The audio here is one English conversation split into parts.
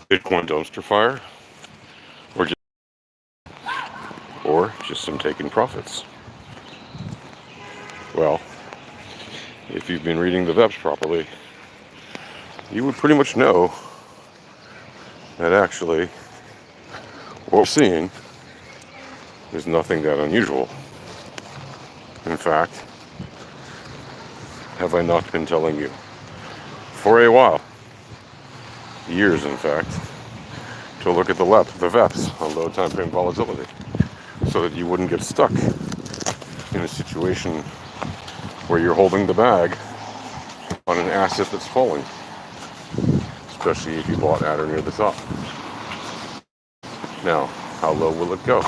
Bitcoin dumpster fire, or just, some taking profits? Well, if you've been reading the VEPs properly, you would pretty much know that actually what we're seeing is nothing that unusual. In fact, have I not been telling you for a while, years in fact, to look at the VEPs on low time frame volatility, so that you wouldn't get stuck in a situation where you're holding the bag on an asset that's falling, especially if you bought at or near the top. Now, how low will it go?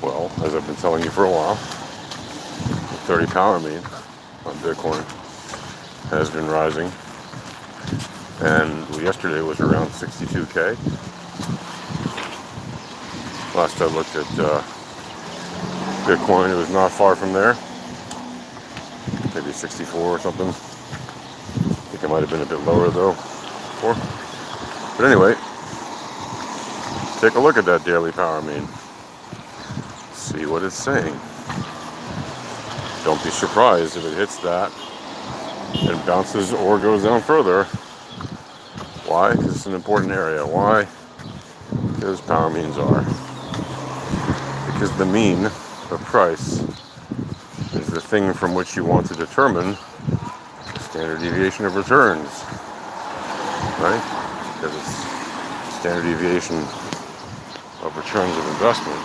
Well, as I've been telling you for a while, the 30 power mean on Bitcoin has been rising, and yesterday was around 62K. Last I looked at Bitcoin, it was not far from there, maybe 64 or something. I think it might have been a bit lower though before. But anyway, take a look at that daily power mean. See what it's saying. Don't be surprised if it hits that and bounces or goes down further. Why? Because it's an important area. Why? Because power means are. Because the mean of price is the thing from which you want to determine the standard deviation of returns. Right? Because it's standard deviation of returns of investment.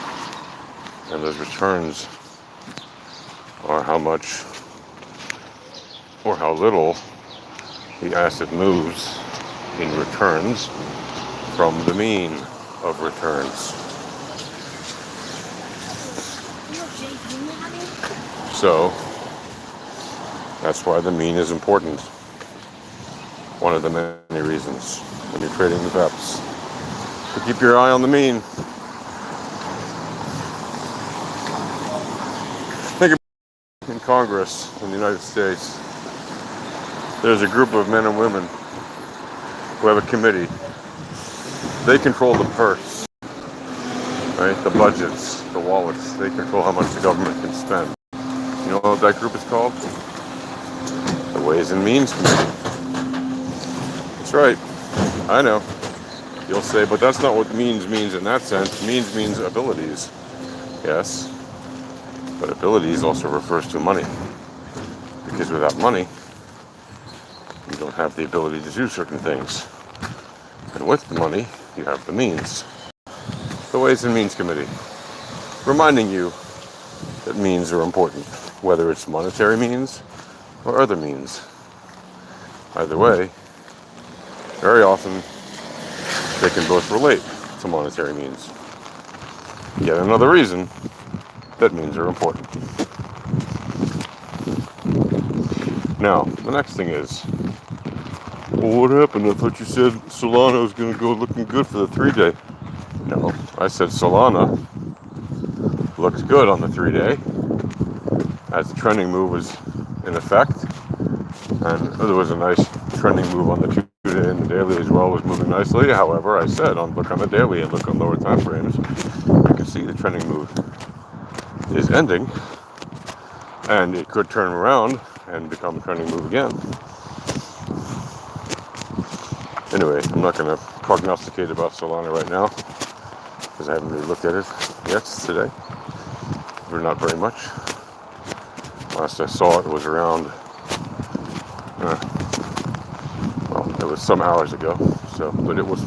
And those returns are how much or how little the asset moves in returns from the mean of returns. So that's why the mean is important. One of the many reasons when you're trading the VEPs. So keep your eye on the mean. Think about in Congress in the United States, there's a group of men and women who have a committee. They control the purse, right? The budgets, the wallets. They control how much the government can spend. You know what that group is called? The Ways and Means Committee. That's right. I know. You'll say, but that's not what means in that sense. Means abilities. Yes. But abilities also refers to money. Because without money, you don't have the ability to do certain things. And with the money, you have the means. The Ways and Means Committee. Reminding you that means are important, whether it's monetary means or other means. Either way, very often they can both relate to monetary means. Yet another reason that means are important. Now, the next thing is, well, what happened? I thought you said Solana was going to go looking good for the 3-day. No, I said Solana looked good on the 3-day as the trending move was in effect, and there was a nice trending move on the 2-day, and the daily as well was moving nicely. However, I said look on the daily and look on lower time frames, you can see the trending move is ending, and it could turn around and become a trending move again. Anyway, I'm not going to prognosticate about Solana right now because I haven't really looked at it yet today, or not very much. Last I saw it was around, well, it was some hours ago. So, but it was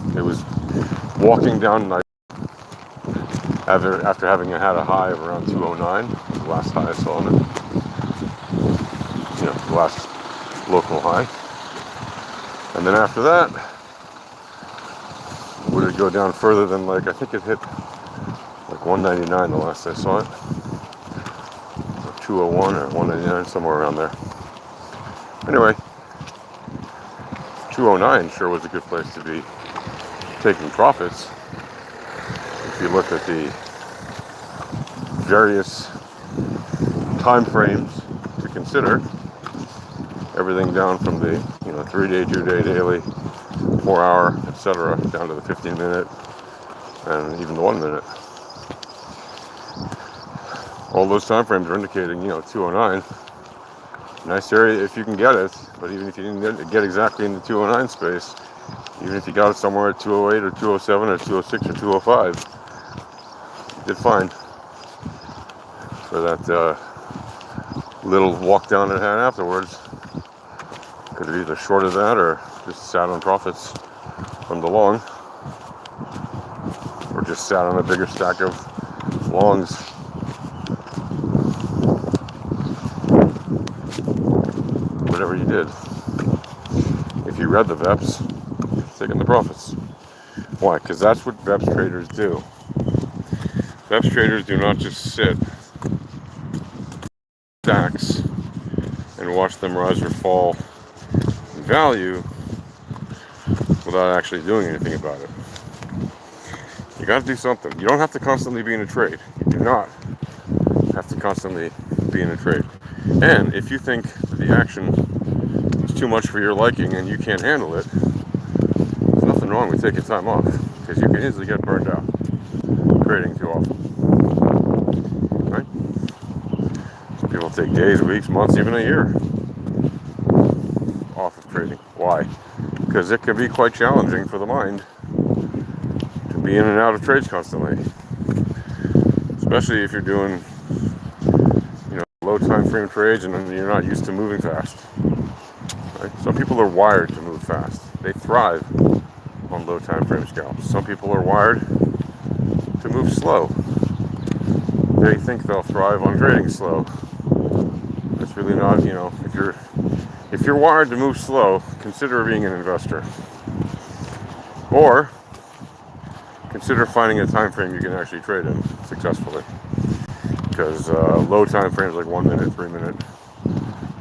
walking down nice after having had a high of around 209, the last high I saw on it. The last local high. And then after that, would it go down further than I think it hit 199 the last I saw it. Or 201 or 199, somewhere around there. Anyway, 209 sure was a good place to be taking profits. If you look at the various time frames to consider, everything down from the 3-day, 2-day, daily, 4 hour, etc., down to the 15-minute and even the 1 minute. All those time frames are indicating, 209. Nice area if you can get it, but even if you didn't get exactly in the 209 space, even if you got it somewhere at 208 or 207 or 206 or 205, you did fine for that little walk down it had afterwards. Could have either shorted that or just sat on profits from the long, or just sat on a bigger stack of longs. Whatever you did. If you read the VEPs, taking the profits. Why? Because that's what VEPs traders do. VEPs traders do not just sit stacks and watch them rise or fall in value without actually doing anything about it. You got to do something. You don't have to constantly be in a trade. You do not have to constantly be in a trade. And if you think that the action is too much for your liking and you can't handle it, there's nothing wrong with taking time off, because you can easily get burned out trading too often. Right? Some people take days, weeks, months, even a year off of trading. Why? Because it can be quite challenging for the mind to be in and out of trades constantly, especially if you're doing low time frame trades and you're not used to moving fast. Right? Some people are wired to move fast. They thrive on low time frame scalps. Some people are wired to move slow. They think they'll thrive on trading slow. It's really not, if you're wired to move slow, consider being an investor. Or consider finding a time frame you can actually trade in successfully. Because low time frames like 1 minute, 3 minute,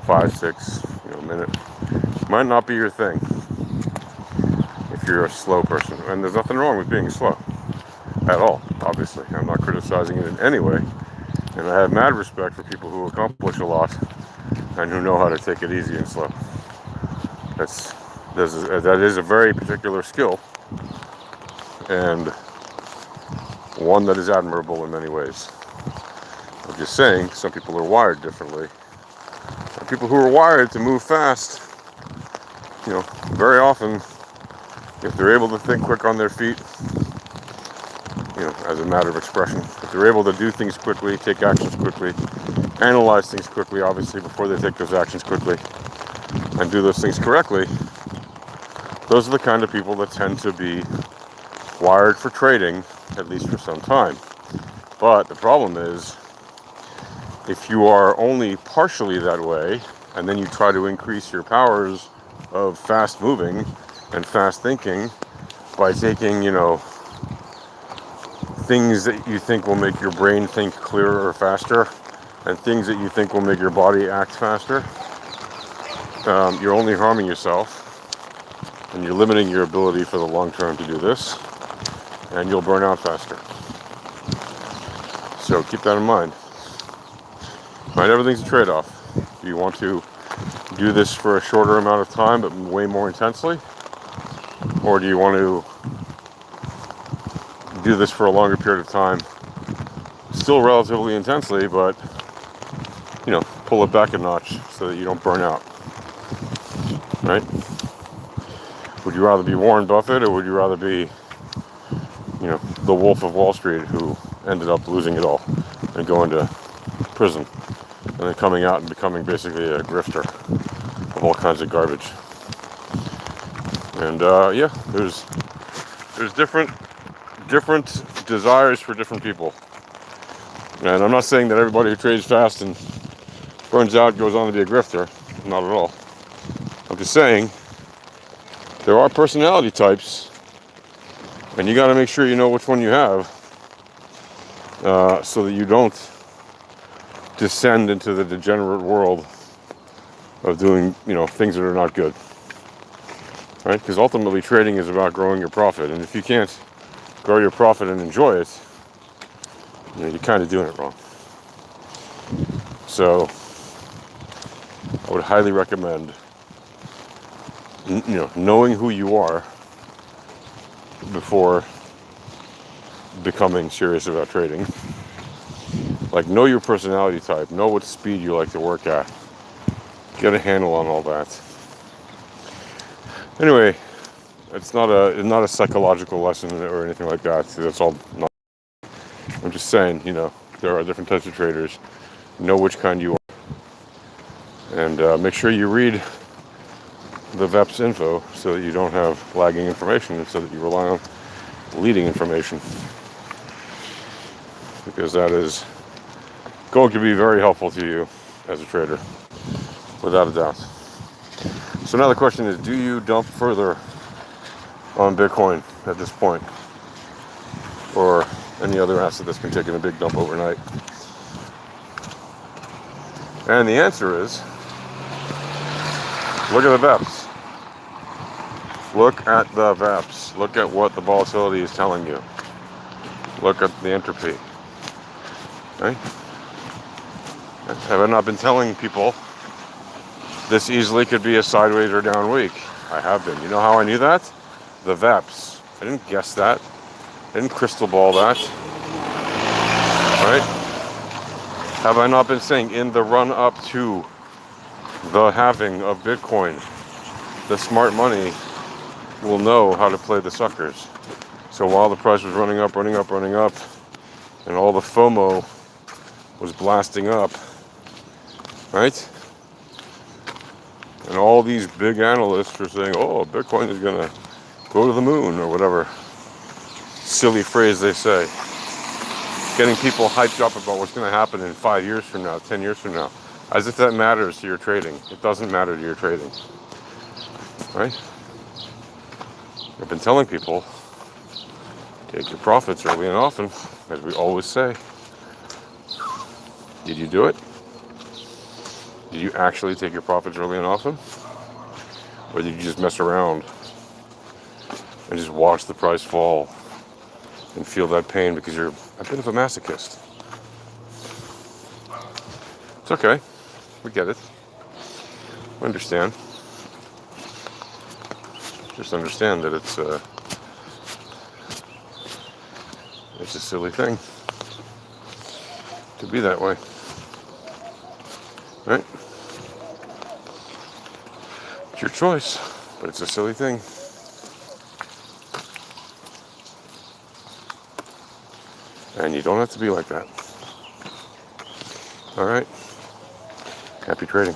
5, 6, minute might not be your thing if you're a slow person. And there's nothing wrong with being slow at all, obviously. I'm not criticizing it in any way. And I have mad respect for people who accomplish a lot and who know how to take it easy and slow. That is a very particular skill, and one that is admirable in many ways. I'm just saying, some people are wired differently. And people who are wired to move fast, very often, if they're able to think quick on their feet, as a matter of expression, if they're able to do things quickly, take actions quickly, analyze things quickly, obviously, before they take those actions quickly, and do those things correctly, those are the kind of people that tend to be wired for trading, at least for some time. But the problem is, if you are only partially that way, and then you try to increase your powers of fast moving and fast thinking by taking, things that you think will make your brain think clearer or faster, and things that you think will make your body act faster, you're only harming yourself, and you're limiting your ability for the long term to do this, and you'll burn out faster. So keep that in mind. Right, everything's a trade-off. Do you want to do this for a shorter amount of time but way more intensely? Or do you want to do this for a longer period of time, still relatively intensely, but pull it back a notch so that you don't burn out? Right? Would you rather be Warren Buffett, or would you rather be the Wolf of Wall Street, who ended up losing it all and going to prison and then coming out and becoming basically a grifter of all kinds of garbage? And there's different desires for different people. And I'm not saying that everybody who trades fast and burns out goes on to be a grifter. Not at all. I'm just saying there are personality types, and you got to make sure you know which one you have, so that you don't descend into the degenerate world of doing things that are not good. Right? Because ultimately trading is about growing your profit, and if you can't grow your profit and enjoy it, you're kind of doing it wrong. So I would highly recommend knowing who you are before becoming serious about trading. Like, know your personality type, know what speed you like to work at, get a handle on all that. Anyway, it's not a psychological lesson or anything like that. That's all not. I'm just saying, there are different types of traders. Know which kind you are, and make sure you read the VEPS info so that you don't have lagging information, and so that you rely on leading information, because that is going to be very helpful to you as a trader, without a doubt. So now the question is, do you dump further on Bitcoin at this point, or any other asset that's been taking a big dump overnight? And the answer is, look at the VEPS. Look at the VEPS. Look at what the volatility is telling you. Look at the entropy. Right? Have I not been telling people this easily could be a sideways or down week? I have been. You know how I knew that? The VEPS. I didn't guess that. I didn't crystal ball that. Right? Have I not been saying, in the run up to the halving of Bitcoin, the smart money will know how to play the suckers? So while the price was running up, and all the FOMO was blasting up, right? And all these big analysts are saying, oh, Bitcoin is going to go to the moon, or whatever silly phrase they say. Getting people hyped up about what's going to happen in 5 years from now, 10 years from now. As if that matters to your trading. It doesn't matter to your trading. Right? I've been telling people, take your profits early and often, as we always say. Did you do it? Did you actually take your profits early and often? Or did you just mess around and just watch the price fall and feel that pain because you're a bit of a masochist? It's okay. We get it. We understand. Just understand that it's a silly thing to be that way. Right? It's your choice, but it's a silly thing. And you don't have to be like that. All right. Happy trading.